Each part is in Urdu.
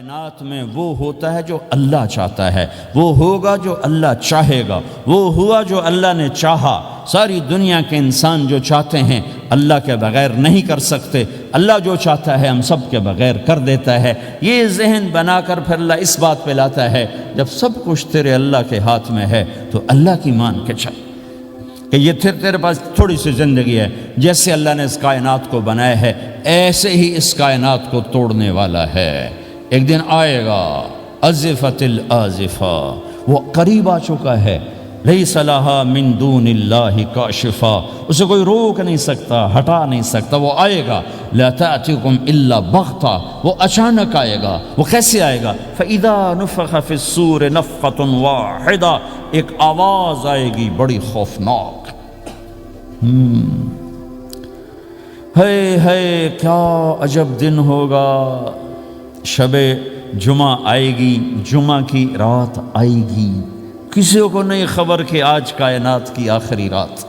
کائنات میں وہ ہوتا ہے جو اللہ چاہتا ہے، وہ ہوگا جو اللہ چاہے گا، وہ ہوا جو اللہ نے چاہا۔ ساری دنیا کے انسان جو چاہتے ہیں اللہ کے بغیر نہیں کر سکتے، اللہ جو چاہتا ہے ہم سب کے بغیر کر دیتا ہے۔ یہ ذہن بنا کر پھر اللہ اس بات پہ لاتا ہے جب سب کچھ تیرے اللہ کے ہاتھ میں ہے تو اللہ کی مان کے چل کہ یہ تیرے پاس تھوڑی سی زندگی ہے، جیسے اللہ نے اس کائنات کو بنایا ہے ایسے ہی اس کائنات کو توڑنے والا ہے۔ ایک دن آئے گا، ازفت الازفہ، وہ قریب آ چکا ہے، لیس لہا من دون اللہ کاشفہ، اسے کوئی روک نہیں سکتا، ہٹا نہیں سکتا، وہ آئے گا۔ لا تأتیکم الا بغتہ، وہ اچانک آئے گا۔ وہ کیسے آئے گا؟ فإذا نفخ فی الصور نفخۃ واحدہ، ایک آواز آئے گی بڑی خوفناک۔ ہے کیا عجب دن ہوگا، شب جمعہ آئے گی، جمعہ کی رات آئے گی، کسی کو نہیں خبر کہ آج کائنات کی آخری رات۔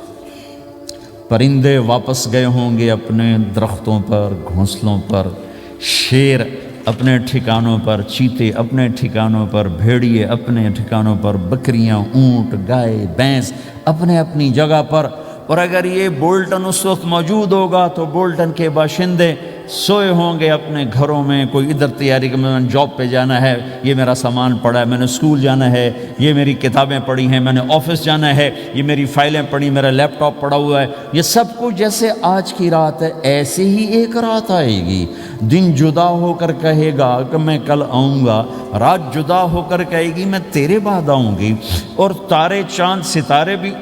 پرندے واپس گئے ہوں گے اپنے درختوں پر، گھونسلوں پر، شیر اپنے ٹھکانوں پر، چیتے اپنے ٹھکانوں پر، بھیڑیے اپنے ٹھکانوں پر، بکریاں، اونٹ، گائے، بھینس اپنے اپنی جگہ پر۔ اور اگر یہ بولٹن اس وقت موجود ہوگا تو بولٹن کے باشندے سوئے ہوں گے اپنے گھروں میں، کوئی ادھر تیاری کہ میں نے جاب پہ جانا ہے، یہ میرا سامان پڑا ہے، میں نے اسکول جانا ہے، یہ میری کتابیں پڑھی ہیں، میں نے آفس جانا ہے، یہ میری فائلیں پڑھی، میرا لیپ ٹاپ پڑا ہوا ہے۔ یہ سب کچھ جیسے آج کی رات ہے ایسے ہی ایک رات آئے گی۔ دن جدا ہو کر کہے گا کہ میں کل آؤں گا، رات جدا ہو کر کہے گی میں تیرے بعد آؤں گی، اور تارے چاند ستارے بھی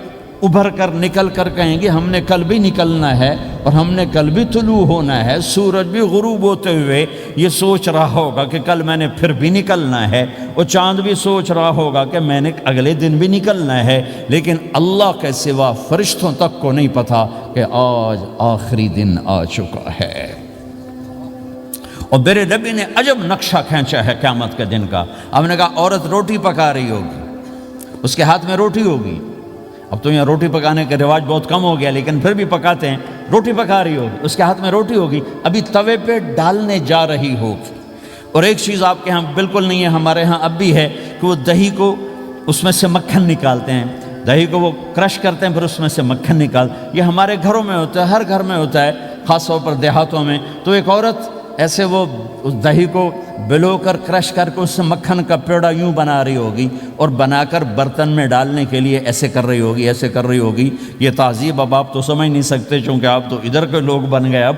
ابھر کر نکل کر کہیں گے ہم نے کل بھی نکلنا ہے اور ہم نے کل بھی طلوع ہونا ہے۔ سورج بھی غروب ہوتے ہوئے یہ سوچ رہا ہوگا کہ کل میں نے پھر بھی نکلنا ہے، اور چاند بھی سوچ رہا ہوگا کہ میں نے اگلے دن بھی نکلنا ہے، لیکن اللہ کے سوا فرشتوں تک کو نہیں پتہ کہ آج آخری دن آ چکا ہے۔ اور میرے نبی نے عجب نقشہ کھینچا ہے قیامت کے دن کا۔ ہم نے کہا عورت روٹی پکا رہی ہوگی، اس کے ہاتھ میں روٹی ہوگی۔ اب تو یہاں روٹی پکانے کا رواج بہت کم ہو گیا، لیکن پھر بھی پکاتے ہیں۔ روٹی پکا رہی ہوگی، اس کے ہاتھ میں روٹی ہوگی، ابھی توے پہ ڈالنے جا رہی ہوگی۔ اور ایک چیز آپ کے ہاں بالکل نہیں ہے، ہمارے ہاں اب بھی ہے کہ وہ دہی کو اس میں سے مکھن نکالتے ہیں، دہی کو وہ کرش کرتے ہیں، پھر اس میں سے مکھن نکال۔ یہ ہمارے گھروں میں ہوتا ہے، ہر گھر میں ہوتا ہے، خاص طور پر دیہاتوں میں۔ تو ایک عورت ایسے وہ اس دہی کو بلو کر کرش کر کے اس سے مکھن کا پیڑا یوں بنا رہی ہوگی، اور بنا کر برتن میں ڈالنے کے لیے ایسے کر رہی ہوگی، ایسے کر رہی ہوگی۔ یہ تہذیب اب آپ تو سمجھ نہیں سکتے چونکہ آپ تو ادھر کے لوگ بن گئے اب،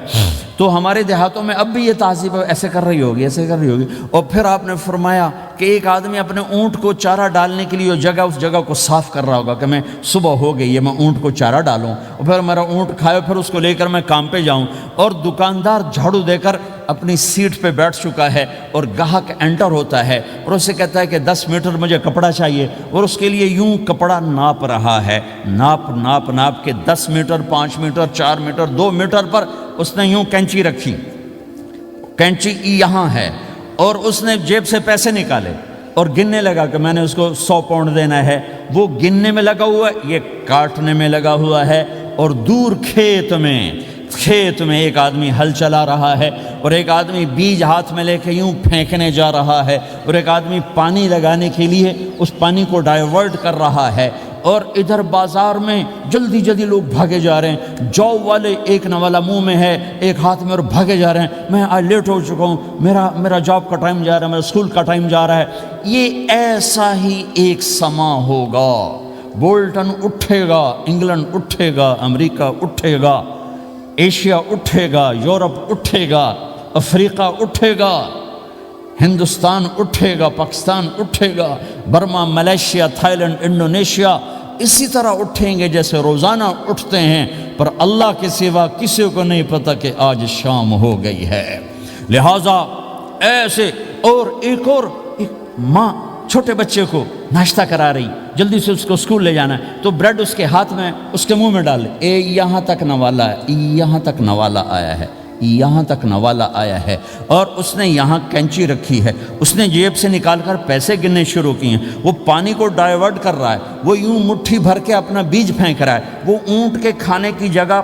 تو ہمارے دیہاتوں میں اب بھی یہ تہذیب ایسے کر رہی ہوگی، ایسے کر رہی ہوگی۔ اور پھر آپ نے فرمایا کہ ایک آدمی اپنے اونٹ کو چارہ ڈالنے کے لیے اس جگہ کو صاف کر رہا ہوگا کہ میں صبح ہو گئی ہے، میں اونٹ کو چارہ ڈالوں، اور پھر میرا اونٹ کھائے، پھر اس کو لے کر میں کام پہ جاؤں۔ اور دکاندار جھاڑو دے کر اپنی سیٹ پہ بیٹھ چکا ہے، اور گاہک انٹر ہوتا ہے اور اسے کہتا ہے کہ 10 میٹر مجھے کپڑا چاہیے، اور اس کے لیے یوں کپڑا ناپ رہا ہے، ناپ کے 10 میٹر، 5 میٹر، 4 میٹر، 2 میٹر پر اس نے یوں کینچی رکھی، کینچی یہاں ہے، اور اس نے جیب سے پیسے نکالے اور گننے لگا کہ میں نے اس کو 100 پاؤنڈ دینا ہے۔ وہ گننے میں لگا ہوا ہے، یہ کاٹنے میں لگا ہوا ہے، اور دور کھیت میں ایک آدمی ہل چلا رہا ہے، اور ایک آدمی بیج ہاتھ میں لے کے یوں پھینکنے جا رہا ہے، اور ایک آدمی پانی لگانے کے لیے اس پانی کو ڈائیورٹ کر رہا ہے۔ اور ادھر بازار میں جلدی لوگ بھاگے جا رہے ہیں، جو والے ایک نوالا منہ میں ہے، ایک ہاتھ میں، اور بھاگے جا رہے ہیں۔ میں آج لیٹ ہو چکا ہوں، میرا جاب کا ٹائم جا رہا ہے، میرا اسکول کا ٹائم جا رہا ہے۔ یہ ایسا ہی ایک سما ہوگا، بولٹن اٹھے گا، انگلینڈ اٹھے گا، امریکہ اٹھے گا، ایشیا اٹھے گا، یورپ اٹھے گا، افریقہ اٹھے گا، ہندوستان اٹھے گا، پاکستان اٹھے گا، Burma, Malaysia, Thailand, Indonesia اسی طرح اٹھیں گے جیسے روزانہ اٹھتے ہیں، پر اللہ کے سوا کسی کو نہیں پتہ کہ آج شام ہو گئی ہے۔ لہٰذا ایسے، اور ایک ماں چھوٹے بچے کو ناشتہ کرا رہی، جلدی سے اس کو اسکول لے جانا ہے، تو بریڈ اس کے ہاتھ میں، اس کے منہ میں ڈال لے، یہاں تک نوالا ہے، یہاں تک نوالا آیا ہے، یہاں تک نوالا آیا ہے، اور اس نے یہاں کینچی رکھی ہے، اس نے جیب سے نکال کر پیسے گننے شروع کیے ہیں، وہ پانی کو ڈائیورٹ کر رہا ہے، وہ یوں مٹھی بھر کے اپنا بیج پھینک رہا ہے، وہ اونٹ کے کھانے کی جگہ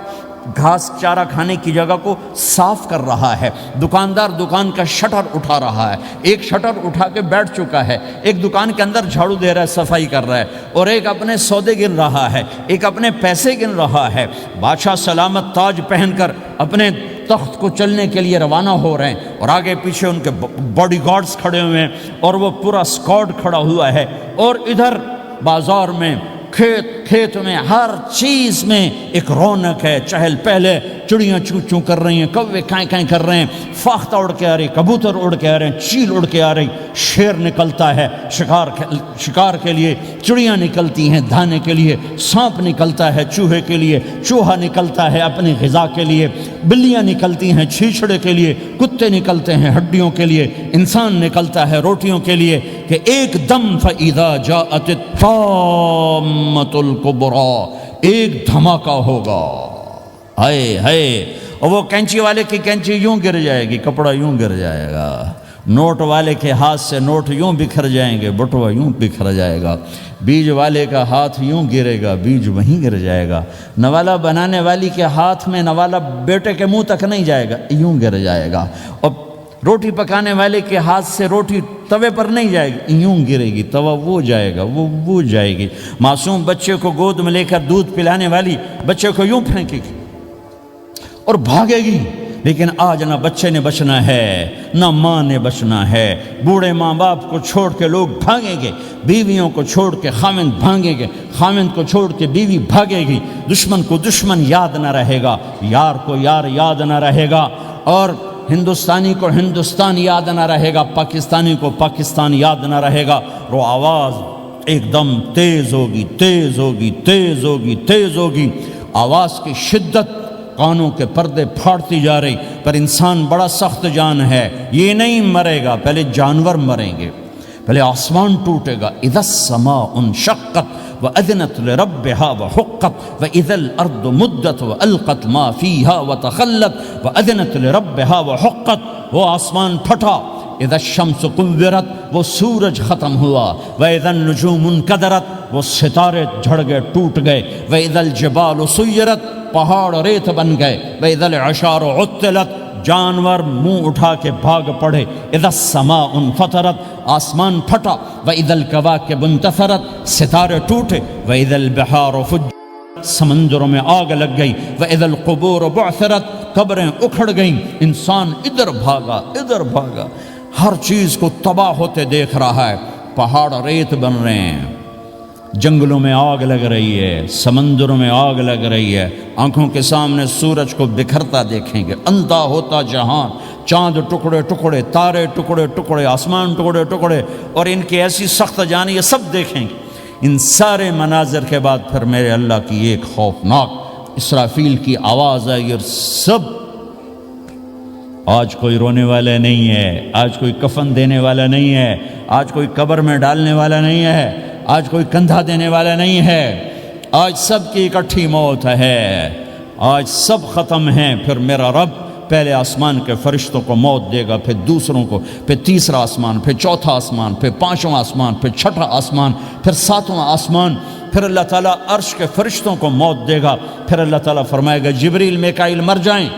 گھاس چارہ کھانے کی جگہ کو صاف کر رہا ہے، دکاندار دکان کا شٹر اٹھا رہا ہے، ایک شٹر اٹھا کے بیٹھ چکا ہے، ایک دکان کے اندر جھاڑو دے رہا ہے، صفائی کر رہا ہے، اور ایک اپنے سودے گن رہا ہے، ایک اپنے پیسے گن رہا ہے۔ بادشاہ سلامت تاج پہن کر اپنے تخت کو چلنے کے لیے روانہ ہو رہے ہیں، اور آگے پیچھے ان کے باڈی گارڈز کھڑے ہوئے ہیں، اور وہ پورا اسکواڈ کھڑا ہوا ہے، اور ادھر بازار میں کھیت میں ہر چیز میں ایک رونق ہے، چہل پہلے، چڑیاں چوں چوں کر رہی ہیں، کوے کائیں کائیں کر رہے ہیں، فاختہ اڑ کے آ رہی، کبوتر اڑ کے آ رہے ہیں، چیل اڑ کے آ رہی، شیر نکلتا ہے شکار کے لیے، چڑیاں نکلتی ہیں دھانے کے لیے، سانپ نکلتا ہے چوہے کے لیے، چوہا نکلتا ہے اپنی غذا کے لیے، بلیاں نکلتی ہیں چھیچڑے کے لیے، کتے نکلتے ہیں ہڈیوں کے لیے، انسان نکلتا ہے روٹیوں کے لیے، کہ ایک دم فَإِذَا جَاءَتِ الطَّامَّةُ الْكُبْرَى، ایک دھماکہ ہوگا، ہائے ہائے، اور وہ کینچی والے کی کینچی یوں گر جائے گی، کپڑا یوں گر جائے گا، نوٹ والے کے ہاتھ سے نوٹ یوں بکھر جائیں گے، بٹوا یوں بکھر جائے گا، بیج والے کا ہاتھ یوں گرے گا، بیج وہیں گر جائے گا، نوالا بنانے والی کے ہاتھ میں نوالا بیٹے کے منہ تک نہیں جائے گا، یوں گر جائے گا، اور روٹی پکانے والے کے ہاتھ سے روٹی توے پر نہیں جائے گی، یوں گرے گی، توا وہ جائے گا، وہ جائے گی، معصوم بچے کو گود میں لے کر دودھ پلانے والی بچے کو یوں پھینکے گی اور بھاگے گی، لیکن آج نہ بچے نے بچنا ہے، نہ ماں نے بچنا ہے، بوڑھے ماں باپ کو چھوڑ کے لوگ بھاگیں گے، بیویوں کو چھوڑ کے خامند بھاگیں گے، خامند کو چھوڑ کے بیوی بھاگے گی، دشمن کو دشمن یاد نہ رہے گا، یار کو یار یاد نہ رہے گا، اور ہندوستانی کو ہندوستان یاد نہ رہے گا، پاکستانی کو پاکستان یاد نہ رہے گا، وہ آواز ایک دم تیز ہوگی، تیز ہوگی، تیز ہوگی، تیز ہوگی، آواز کی شدت کانوں کے پردے پھاڑتی جا رہی، پر انسان بڑا سخت جان ہے، یہ نہیں مرے گا، پہلے جانور مریں گے، پہلے آسمان ٹوٹے گا، اذا السماء انشقت وَأَذِنَتْ لِرَبِّهَا وَحُقَّتْ وَإِذَا الْأَرْضُ مُدَّتْ وَأَلْقَتْ مَا فِيهَا وَتَخَلَّتْ وَأَذِنَتْ لِرَبِّهَا وَحُقَّتْ، وہ آسمان پھٹا، اذا الشمس قُوِّرَتْ، وہ سورج ختم ہوا، وَإِذَا النُّجُومُ انْكَدَرَتْ، وہ ستارے جھڑ گئے، ٹوٹ گئے، وَإِذَا الْجِبَالُ سُيِّرَتْ، پہاڑ ریت بن گئے، وَإِذَا الْعِشَارُ عُطِّلَتْ، جانور منہ اٹھا کے بھاگ پڑے، اذا السماء انفطرت، آسمان پھٹا، وَإِذَا الْكَوَاكِبُ انتثرت، ستارے ٹوٹے، وَإِذَا الْبِحَارُ فُجِّرَتْ، سمندروں میں آگ لگ گئی، وَإِذَا الْقُبُورُ بُعْثِرَتْ، قبریں اکھڑ گئیں، انسان ادھر بھاگا ادھر بھاگا، ہر چیز کو تباہ ہوتے دیکھ رہا ہے، پہاڑ ریت بن رہے ہیں، جنگلوں میں آگ لگ رہی ہے، سمندروں میں آگ لگ رہی ہے، آنکھوں کے سامنے سورج کو بکھرتا دیکھیں گے، اندھا ہوتا جہاں، چاند ٹکڑے ٹکڑے، تارے ٹکڑے ٹکڑے، آسمان ٹکڑے ٹکڑے، اور ان کی ایسی سخت جانی، یہ سب دیکھیں گے۔ ان سارے مناظر کے بعد پھر میرے اللہ کی ایک خوفناک اسرافیل کی آواز آئی، اور سب، آج کوئی رونے والا نہیں ہے، آج کوئی کفن دینے والا نہیں ہے، آج کوئی قبر میں ڈالنے والا نہیں ہے، آج کوئی کندھا دینے والا نہیں ہے، آج سب کی اکٹھی موت ہے، آج سب ختم ہیں۔ پھر میرا رب پہلے آسمان کے فرشتوں کو موت دے گا، پھر دوسروں کو، پھر تیسرا آسمان، پھر چوتھا آسمان، پھر پانچواں آسمان، پھر چھٹا آسمان، پھر ساتواں آسمان، پھر اللہ تعالیٰ عرش کے فرشتوں کو موت دے گا، پھر اللہ تعالیٰ فرمائے گا جبریل میکائیل مر جائیں،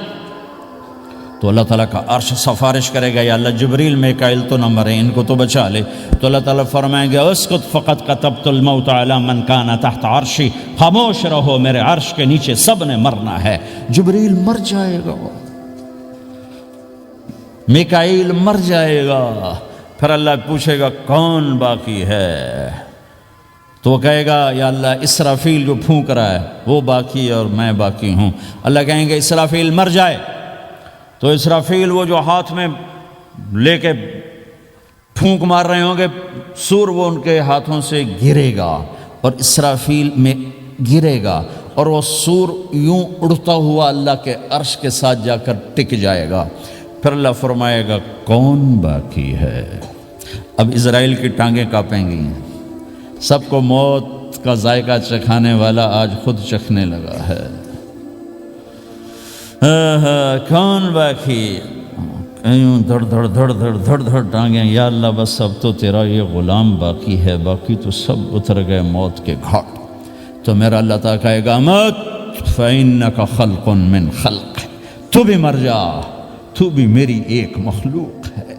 تو اللہ تعالیٰ کا عرش سفارش کرے گا، یا اللہ جبریل میکائیل تو نہ مریں، ان کو تو بچا لے، تو اللہ تعالیٰ فرمائیں گے اسکت فقط کتبت الموت علی من کان تحت عرشی، خاموش رہو، میرے عرش کے نیچے سب نے مرنا ہے۔ جبریل مر جائے گا، میکائیل مر جائے گا، پھر اللہ پوچھے گا کون باقی ہے، تو وہ کہے گا یا اللہ اسرافیل جو پھونک رہا ہے وہ باقی ہے اور میں باقی ہوں۔ اللہ کہیں گے اسرافیل مر جائے، تو اسرافیل وہ جو ہاتھ میں لے کے پھونک مار رہے ہوں گے سور، وہ ان کے ہاتھوں سے گرے گا اور اسرافیل میں گرے گا، اور وہ سور یوں اڑتا ہوا اللہ کے عرش کے ساتھ جا کر ٹک جائے گا۔ پھر اللہ فرمائے گا کون باقی ہے؟ اب اسرائیل کی ٹانگیں کانپیں گی، سب کو موت کا ذائقہ چکھانے والا آج خود چکھنے لگا ہے۔ کون باقی؟ یوں دھڑ دھڑ دھڑ دھڑ دھڑ دھڑ ٹانگیں، یا اللہ بس اب تو تیرا یہ غلام باقی ہے، باقی تو سب اتر گئے موت کے گھاٹ۔ تو میرا اللہ تعالیٰ کہے گا مت فإنک خلق من خلق، تو بھی مر جا، تو بھی میری ایک مخلوق ہے۔